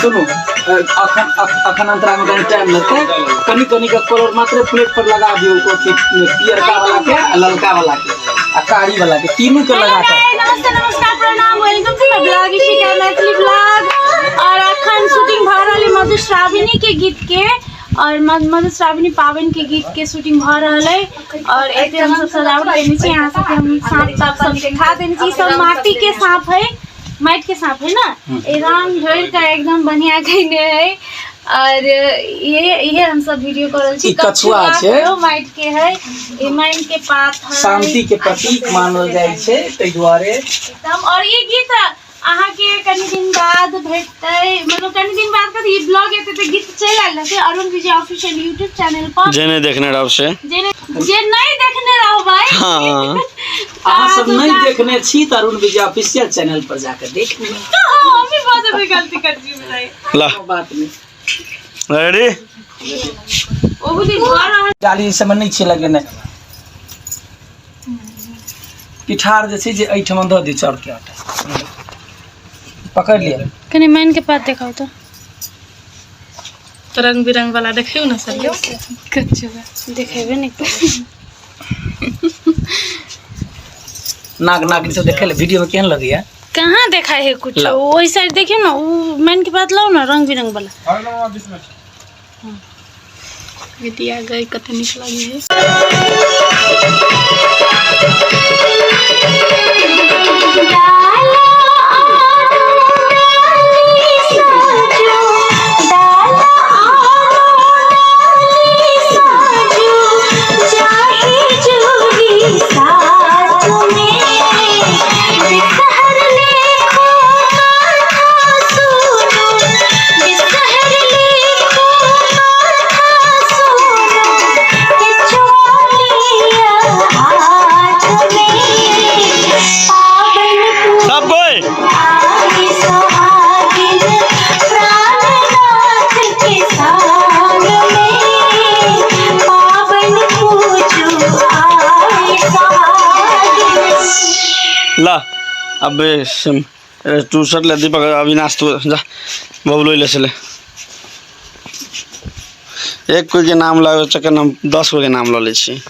सुनो अखन अंतरा में टाइम लगता है कनी कनी का कलर मात्र प्लेट पर लगा दियो पियर का वाला के ललका वाला के आ कारी वाला के तीनों के लगा के नमस्कार प्रणाम welcome to my blog Ishika Maithili blog. और अखन शूटिंग भ रहल है मधुश्रावणी के गीत के और मधुश्रावणी पावन के गीत के शूटिंग भ रहल है। और एते हम सब सजावट करनी छी, यहाँ से हम सांप ताप सब दिखा देनी छी। सब माटी के सांप है, माइट के सांप है ना, एकदम ढोल का एकदम बढ़िया कहने है। और ये हम सब वीडियो करल छी। कछुआ छै माइट के है, ए माइन के पात है, शांति के प्रतीक मानल जाय छै तै दुआरे एकदम। और ये गीत अहाँ के कनी दिन बाद भेटतै, मतलब कनी दिन बाद का ये ब्लॉग एते ते गीत चल आइल है अरुण विजय ऑफिशियल YouTube चैनल पर। जे नहीं देखने रहो से जे नहीं देखने रहो भाई, हां अहाँ सब नहीं देखने छी त अरुण विजय ऑफिशियल चैनल पर जाकर देख लें। हम भी बहुत बड़ी गलती कर दी भाई। ला बात नहीं रेडी ओ बुद्धि घर डाली सब नहीं छै लगेने पिठार जे छै जे एठम द दे चढ़ के आटा पकड़ लिया। कनी माइन के पात दिखाओ तो रंग बिरंग वाला देखियो ना सर, कच्चे देखेबे नहीं नाग नागिन सब देखे ले वीडियो में केहन लगे है, कहाँ देखा है कुछ वही साइड देखियो ना, वो माइन के पात लाओ ना रंग बिरंग वाला बेटिया गई कते निक लगी है। ला अब टू शर्ट ले दीपक अविनाश तू जा बबलू ले चले एक कोई के नाम लावे चक्कर नाम 10 को के नाम ल ले छी।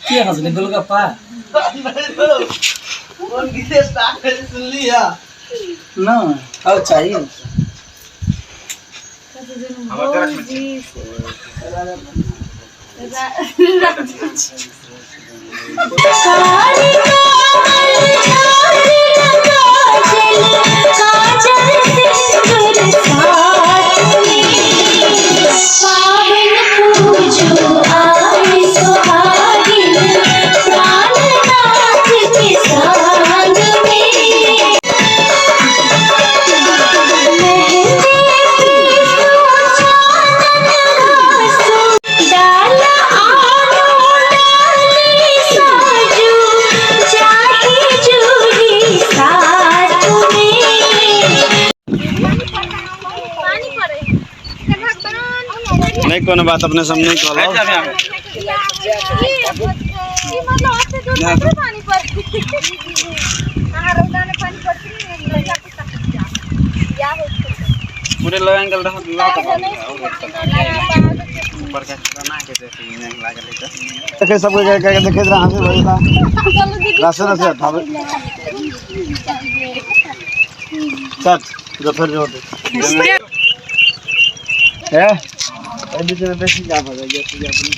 क्या हंसने गोलगप्पा कौन गीते स्टार्ट कर सुन लिया ना और चाहिए नहीं कोनो बात अपने सामने कहलो मुझे लगा अंकल रहा विवाह ऊपर का बना के नहीं लागल है देखे सब के देखे रहा से भइला रास्ते रास्ते थावे चल जो फिर जो है अभी तो बेसी जा भागा ये तो अपनी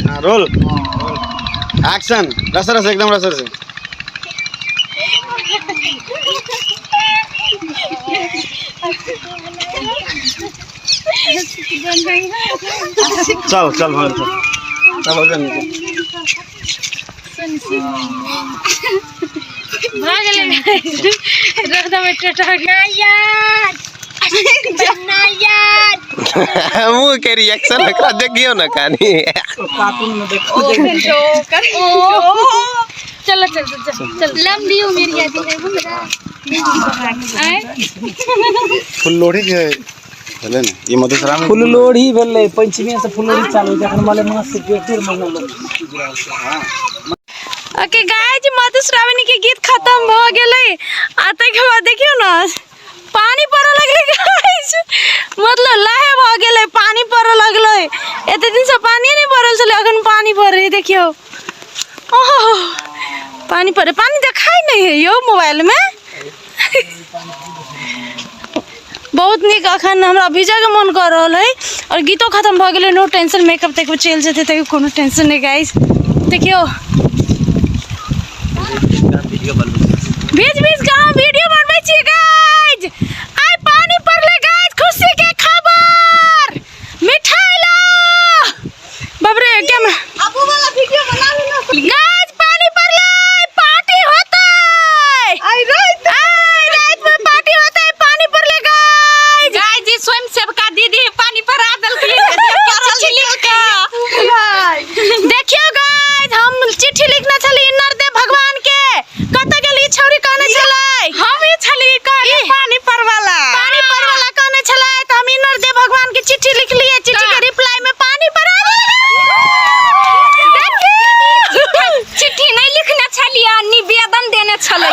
हां रोल एक्शन रस रस एकदम रस रस चल चल भाग चल हो जाने भाग ले रखदा में टटा गया यार मुंह के रिएक्शन का देखियो ना कहानी कार्टून में देखो चलो चल चल चल लंबी हो मेरी याद है फुल लोड़ी के चले ना ये मधुश्रावणी फुल लोढ़ी भेले पंचमी से फुल लोढ़ी चालू जखन माले मास से 1.5 महीना लोग ओके गाइस मधुश्रावणी के गीत खत्म भ गेलै आते के बाद देखियो ना पानी पड़े लगले गाइस मतलब लाहे भ गेलै पानी पड़े लगलै एते दिन से पानी नहीं पड़ल छले अखन पानी पड़े देखियो ओह पानी पड़े पानी दिखाई नहीं है यो मोबाइल में बहुत निक अखन हमरा भिजा के मन कर रहल है और गीतो खत्म भ गेलै नो टेंशन मेकअप तक चल जेते त कोनो टेंशन नहीं गाइस देखियो बीच बीच कहाँ वीडियो बनबै छी गाइस आइ पानी पड़ले गाइस खुशी के खबर मिठाई ला बाप रे क्या अबू वाला वीडियो बना लेना गाइस पानी पड़ले पार्टी होतै आई रात में पार्टी होतै पानी पड़ले गाइस गाइस जी स्वयं सेवका दीदी पानी पड़ा देलकै देखियो गाइस हम चिट्ठी लिखना छली नरदेव भगवान के कत गेली छौरी कहने छलै हम ही छली कहने पानी परवाला कहने छलै त हम नरदेव भगवान के चिट्ठी लिखलिए चिट्ठी के रिप्लाई में पानी पड़ा चिट्ठी नहीं लिखने छलिए निवेदन देने छलै